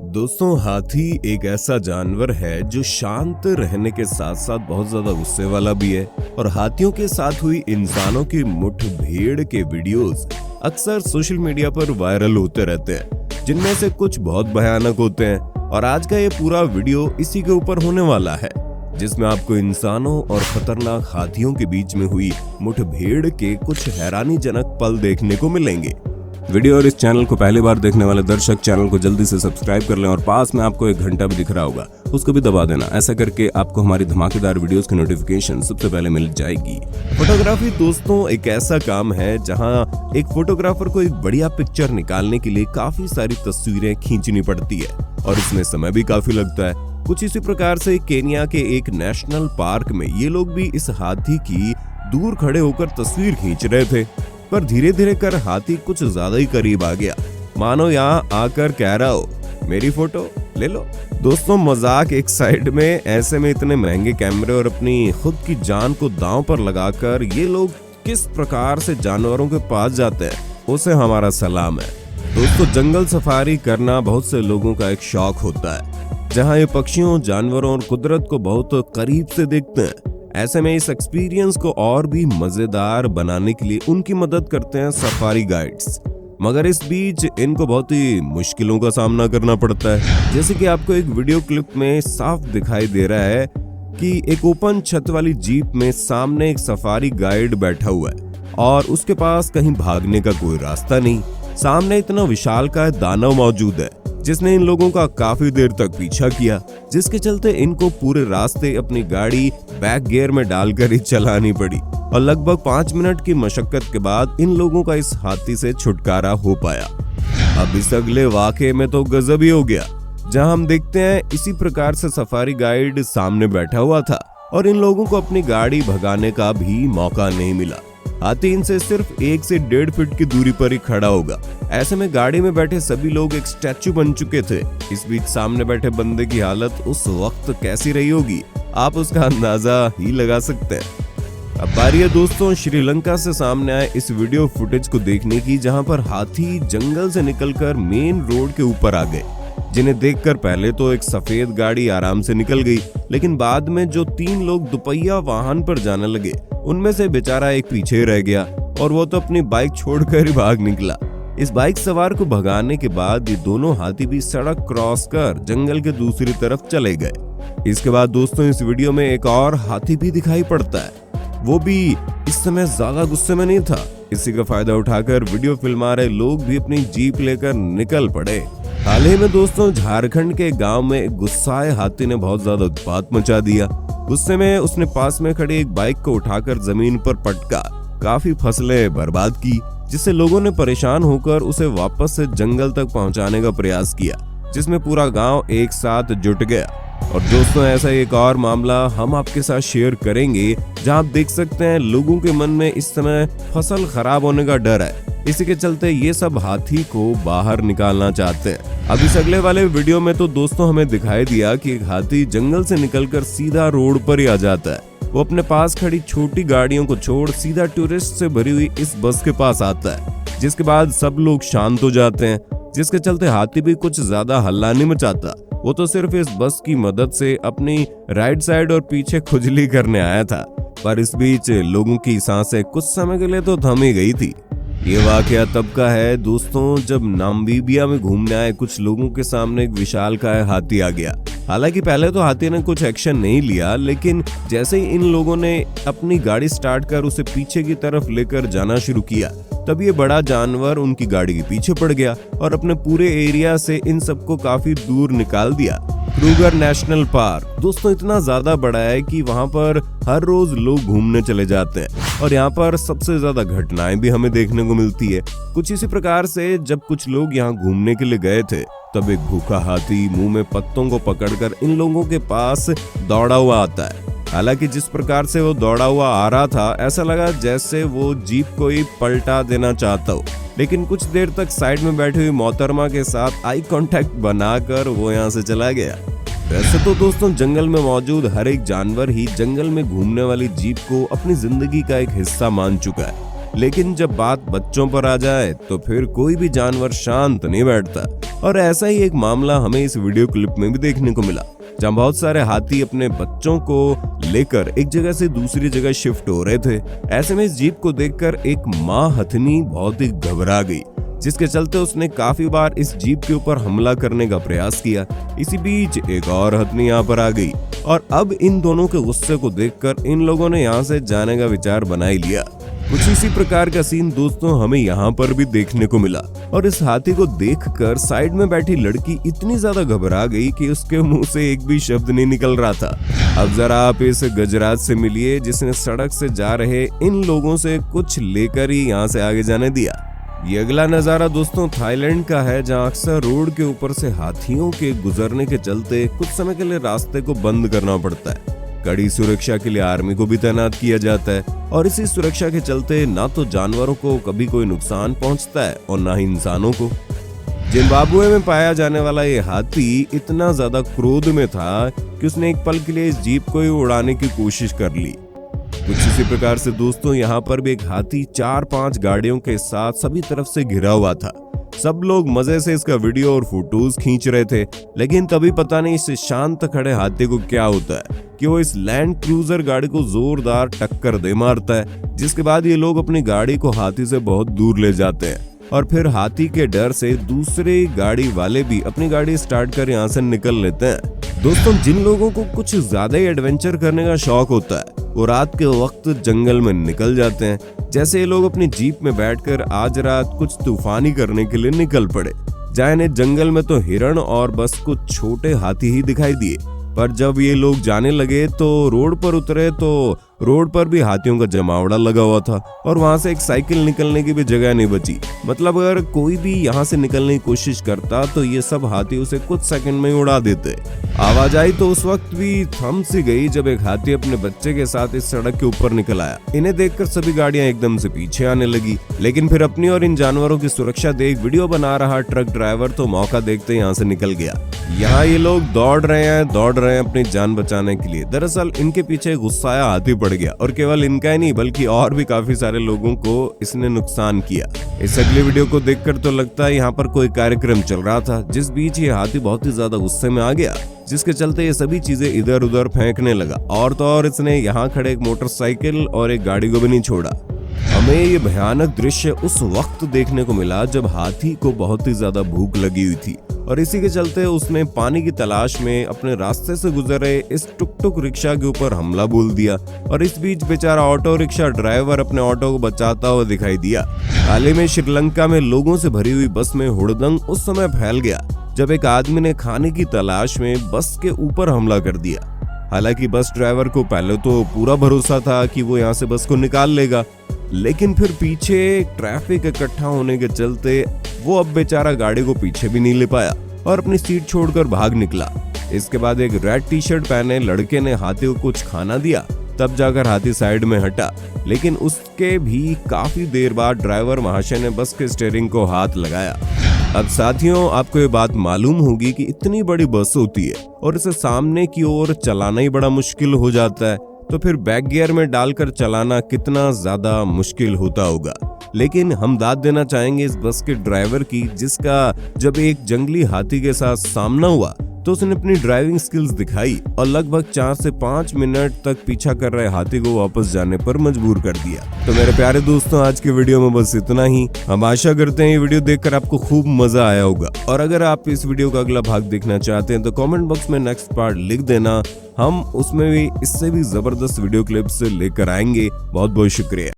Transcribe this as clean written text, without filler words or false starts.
दोस्तों, हाथी एक ऐसा जानवर है जो शांत रहने के साथ साथ बहुत ज्यादा गुस्से वाला भी है। और हाथियों के साथ हुई इंसानों की मुठभेड़ के वीडियोस अक्सर सोशल मीडिया पर वायरल होते रहते हैं, जिनमें से कुछ बहुत भयानक होते हैं। और आज का ये पूरा वीडियो इसी के ऊपर होने वाला है, जिसमें आपको इंसानों और खतरनाक हाथियों के बीच में हुई मुठभेड़ के कुछ हैरानीजनक पल देखने को मिलेंगे। वीडियो और इस चैनल को पहली बार देखने वाले दर्शक चैनल को जल्दी से सब्सक्राइब कर लें और पास में आपको एक घंटा भी दिख रहा होगा, उसको भी दबा देना। ऐसा करके आपको हमारी धमाकेदार वीडियोस की नोटिफिकेशन सबसे पहले मिल जाएगी। फोटोग्राफी दोस्तों एक ऐसा काम है जहां एक फोटोग्राफर को एक बढ़िया पिक्चर निकालने के लिए काफी सारी तस्वीरें खींचनी पड़ती है और इसमें समय भी काफी लगता है। कुछ इसी प्रकार से केन्या के एक नेशनल पार्क में ये लोग भी इस हाथी की दूर खड़े होकर तस्वीर खींच रहे थे, पर धीरे धीरे कर हाथी कुछ ज्यादा ही करीब आ गया, मानो यहाँ आकर कह रहा हो मेरी फोटो ले लो। दोस्तों, मजाक एक साइड में, ऐसे में इतने महंगे कैमरे और अपनी खुद की जान को दांव पर लगाकर ये लोग किस प्रकार से जानवरों के पास जाते हैं, उसे हमारा सलाम है। दोस्तों, जंगल सफारी करना बहुत से लोगों का एक शौक होता है, जहाँ ये पक्षियों, जानवरों और कुदरत को बहुत करीब से देखते हैं। ऐसे में इस एक्सपीरियंस को और भी मजेदार बनाने के लिए उनकी मदद करते हैं सफारी गाइड्स, मगर इस बीच इनको बहुत ही मुश्किलों का सामना करना पड़ता है। जैसे कि आपको एक वीडियो क्लिप में साफ दिखाई दे रहा है कि एक ओपन छत वाली जीप में सामने एक सफारी गाइड बैठा हुआ है और उसके पास कहीं भागने का कोई रास्ता नहीं। सामने इतना विशालकाय दानव मौजूद है जिसने इन लोगों का काफी देर तक पीछा किया, जिसके चलते इनको पूरे रास्ते अपनी गाड़ी बैक गियर में डालकर ही चलानी पड़ी और लगभग 5 मिनट की मशक्कत के बाद इन लोगों का इस हाथी से छुटकारा हो पाया। अब इस अगले वाकये में तो गजब ही हो गया, जहां हम देखते हैं इसी प्रकार से सफारी गाइड सामने बैठा हुआ था और इन लोगों को अपनी गाड़ी भगाने का भी मौका नहीं मिला। हाथी इनसे सिर्फ 1 से 1.5 फीट की दूरी पर ही खड़ा होगा। ऐसे में गाड़ी में बैठे सभी लोग एक स्टैचू बन चुके थे। इस बीच सामने बैठे बंदे की हालत उस वक्त कैसी रही होगी, आप उसका अंदाजा ही लगा सकते हैं। अब बारी है दोस्तों श्रीलंका से सामने आए इस वीडियो फुटेज को देखने की, जहां पर हाथी जंगल से निकलकर मेन रोड के ऊपर आ गए, जिन्हें देखकर पहले तो एक सफेद गाड़ी आराम से निकल गई, लेकिन बाद में जो 3 लोग दुपहिया वाहन पर जाने लगे उनमें से बेचारा एक पीछे रह गया और वो तो अपनी बाइक छोड़कर ही भाग निकला। इस बाइक सवार को भगाने के बाद ये दोनों हाथी भी सड़क क्रॉस कर जंगल के दूसरी तरफ चले गए। इसके बाद दोस्तों इस वीडियो में एक और हाथी भी दिखाई पड़ता है, वो भी इस समय ज्यादा गुस्से में नहीं था। इसी का फायदा उठाकर वीडियो फिल्मा रहे लोग भी अपनी जीप लेकर निकल पड़े। हाल ही में दोस्तों झारखंड के गांव में एक गुस्साए हाथी ने बहुत ज्यादा उत्पात मचा दिया। गुस्से में उसने पास में खड़ी एक बाइक को उठाकर जमीन पर पटका काफी फसलें बर्बाद की, जिससे लोगों ने परेशान होकर उसे वापस से जंगल तक पहुंचाने का प्रयास किया, जिसमें पूरा गांव एक साथ जुट गया। और दोस्तों ऐसा एक और मामला हम आपके साथ शेयर करेंगे, जहां आप देख सकते हैं लोगों के मन में इस समय फसल खराब होने का डर है। इसी के चलते ये सब हाथी को बाहर निकालना चाहते हैं। अब इस अगले वाले वीडियो में तो दोस्तों हमें दिखाई दिया कि एक हाथी जंगल से निकलकर सीधा रोड पर ही आ जाता है। वो अपने पास खड़ी छोटी गाड़ियों को छोड़ सीधा टूरिस्ट से भरी हुई इस बस के पास आता है, जिसके बाद सब लोग शांत हो जाते हैं, जिसके चलते हाथी भी कुछ ज्यादा हल्ला नहीं मचाता। वो तो सिर्फ इस बस की मदद से अपनी राइट साइड और पीछे खुजली करने आया था, पर इस बीच लोगों की सांसें कुछ समय के लिए तो थम ही गई थी। ये वाकया तब का है दोस्तों जब नामीबिया में घूमने आए कुछ लोगों के सामने एक विशालकाय हाथी आ गया। हालांकि पहले तो हाथी ने कुछ एक्शन नहीं लिया, लेकिन जैसे ही इन लोगों ने अपनी गाड़ी स्टार्ट कर उसे पीछे की तरफ लेकर जाना शुरू किया, तब ये बड़ा जानवर उनकी गाड़ी के पीछे पड़ गया और अपने पूरे एरिया से इन सबको काफी दूर निकाल दिया। क्रूगर नेशनल पार्क दोस्तों इतना ज्यादा बड़ा है कि वहाँ पर हर रोज लोग घूमने चले जाते हैं और यहाँ पर सबसे ज्यादा घटनाएं भी हमें देखने को मिलती है। कुछ इसी प्रकार से जब कुछ लोग यहाँ घूमने के लिए गए थे, तब एक भूखा हाथी मुंह में पत्तों को पकड़कर इन लोगों के पास दौड़ा हुआ आता है। हालांकि जिस प्रकार से वो दौड़ा हुआ आ रहा था, ऐसा लगा जैसे वो जीप को ही पलटा देना चाहता हो, लेकिन कुछ देर तक साइड में बैठी हुई मोहतरमा के साथ आई कांटेक्ट बनाकर वो यहाँ से चला गया। वैसे तो दोस्तों जंगल में मौजूद हर एक जानवर ही जंगल में घूमने वाली जीप को अपनी जिंदगी का एक हिस्सा मान चुका है, लेकिन जब बात बच्चों पर आ जाए तो फिर कोई भी जानवर शांत नहीं बैठता। और ऐसा ही एक मामला हमें इस वीडियो क्लिप में भी देखने को मिला, जहां बहुत सारे हाथी अपने बच्चों को लेकर एक जगह से दूसरी जगह शिफ्ट हो रहे थे। ऐसे में इस जीप को देखकर एक माँ हथनी बहुत ही घबरा गई, जिसके चलते उसने काफी बार इस जीप के ऊपर हमला करने का प्रयास किया। इसी बीच एक और हथनी यहाँ पर आ गई और अब इन दोनों के गुस्से को देखकर इन लोगों ने यहाँ से जाने का विचार बना ही लिया। कुछ इसी प्रकार का सीन दोस्तों हमें यहाँ पर भी देखने को मिला और इस हाथी को देखकर साइड में बैठी लड़की इतनी ज्यादा घबरा गई कि उसके मुंह से एक भी शब्द नहीं निकल रहा था। अब जरा आप इस गजराज से मिलिए जिसने सड़क से जा रहे इन लोगों से कुछ लेकर ही यहाँ से आगे जाने दिया। ये अगला नजारा दोस्तों थाईलैंड का है, जहाँ अक्सर रोड के ऊपर से हाथियों के गुजरने के चलते कुछ समय के लिए रास्ते को बंद करना पड़ता है। कड़ी सुरक्षा के लिए आर्मी को भी तैनात किया जाता है और इसी सुरक्षा के चलते ना तो जानवरों को कभी कोई नुकसान पहुंचता है और ना ही इंसानों को। जिम्बाब्वे में पाया जाने वाला ये हाथी इतना ज्यादा क्रोध में था कि उसने एक पल के लिए इस जीप को ही उड़ाने की कोशिश कर ली। कुछ इसी प्रकार से दोस्तों यहाँ पर भी एक हाथी 4-5 गाड़ियों के साथ सभी तरफ से घिरा हुआ था। सब लोग मजे से इसका वीडियो और फोटोज खींच रहे थे, लेकिन तभी पता नहीं इस शांत खड़े हाथी को क्या होता है कि वो इस लैंड क्रूजर गाड़ी को जोरदार टक्कर दे मारता है, जिसके बाद ये लोग अपनी गाड़ी को हाथी से बहुत दूर ले जाते हैं और फिर हाथी के डर से दूसरे गाड़ी वाले भी अपनी गाड़ी स्टार्ट कर यहाँ से निकल लेते हैं। दोस्तों जिन लोगों को कुछ ज्यादा ही एडवेंचर करने का शौक होता है वो रात के वक्त जंगल में निकल जाते हैं। जैसे ये लोग अपनी जीप में बैठकर आज रात कुछ तूफानी करने के लिए निकल पड़े। जाने जंगल में तो हिरण और बस कुछ छोटे हाथी ही दिखाई दिए, पर जब ये लोग जाने लगे तो रोड पर उतरे तो रोड पर भी हाथियों का जमावड़ा लगा हुआ था और वहां से एक साइकिल निकलने की भी जगह नहीं बची। मतलब अगर कोई भी यहाँ से निकलने की कोशिश करता तो ये सब हाथी उसे कुछ सेकंड में ही उड़ा देते। आवाजाही तो उस वक्त भी थम सी गई जब एक हाथी अपने बच्चे के साथ इस सड़क के ऊपर निकल आया। इन्हें देखकर सभी गाड़ियां एकदम से पीछे आने लगी, लेकिन फिर अपनी और इन जानवरों की सुरक्षा देख वीडियो बना रहा ट्रक ड्राइवर तो मौका देखते यहाँ से निकल गया। यहाँ ये लोग दौड़ रहे हैं अपनी जान बचाने के लिए। दरअसल इनके पीछे गुस्साया हाथी पड़ गया और केवल इनका ही नहीं बल्कि और भी काफी सारे लोगों को इसने नुकसान किया। इस अगले वीडियो को देखकर तो लगता है यहाँ पर कोई कार्यक्रम चल रहा था, जिस बीच ये हाथी बहुत ही ज्यादा गुस्से में आ गया, जिसके चलते ये सभी चीजें इधर उधर फेंकने लगा और तो और इसने यहाँ खड़े एक मोटरसाइकिल और एक गाड़ी को भी नहीं छोड़ा। हमें ये भयानक दृश्य उस वक्त देखने को मिला जब हाथी को बहुत ही ज्यादा भूख लगी हुई थी और इसी के चलते उसने पानी की तलाश में अपने रास्ते से गुजरे इस टुक टुक रिक्शा के ऊपर हमला बोल दिया और इस बीच बेचारा ऑटो रिक्शा ड्राइवर अपने ऑटो को बचाता हुआ दिखाई दिया। हाल ही में श्रीलंका में लोगों से भरी हुई बस में हुड़दंग उस समय फैल गया जब एक आदमी ने खाने की तलाश में बस के ऊपर हमला कर दिया। हालांकि बस ड्राइवर को पहले तो पूरा भरोसा था कि वो यहाँ से बस को निकाल लेगा, लेकिन फिर पीछे ट्रैफिक इकट्ठा होने के चलते वो अब बेचारा गाड़ी को पीछे भी नहीं ले पाया और अपनी सीट छोड़कर भाग निकला। इसके बाद एक रेड टी शर्ट पहने लड़के ने हाथी को कुछ खाना दिया, तब जाकर हाथी साइड में हटा, लेकिन उसके भी काफी देर बाद ड्राइवर महाशय ने बस के स्टीयरिंग को हाथ लगाया। अब साथियों आपको ये बात मालूम होगी कि इतनी बड़ी बस होती है और इसे सामने की ओर चलाना ही बड़ा मुश्किल हो जाता है, तो फिर बैक गियर में डालकर चलाना कितना ज्यादा मुश्किल होता होगा। लेकिन हम दाद देना चाहेंगे इस बस के ड्राइवर की, जिसका जब एक जंगली हाथी के साथ सामना हुआ तो उसने अपनी ड्राइविंग स्किल्स दिखाई और लगभग 4 से 5 मिनट तक पीछा कर रहे हाथी को वापस जाने पर मजबूर कर दिया। तो मेरे प्यारे दोस्तों आज के वीडियो में बस इतना ही। हम आशा करते हैं ये वीडियो देखकर आपको खूब मजा आया होगा और अगर आप इस वीडियो का अगला भाग देखना चाहते हैं तो कमेंट बॉक्स में नेक्स्ट पार्ट लिख देना, हम उसमें भी इससे भी जबरदस्त वीडियो क्लिप्स लेकर आएंगे। बहुत बहुत शुक्रिया।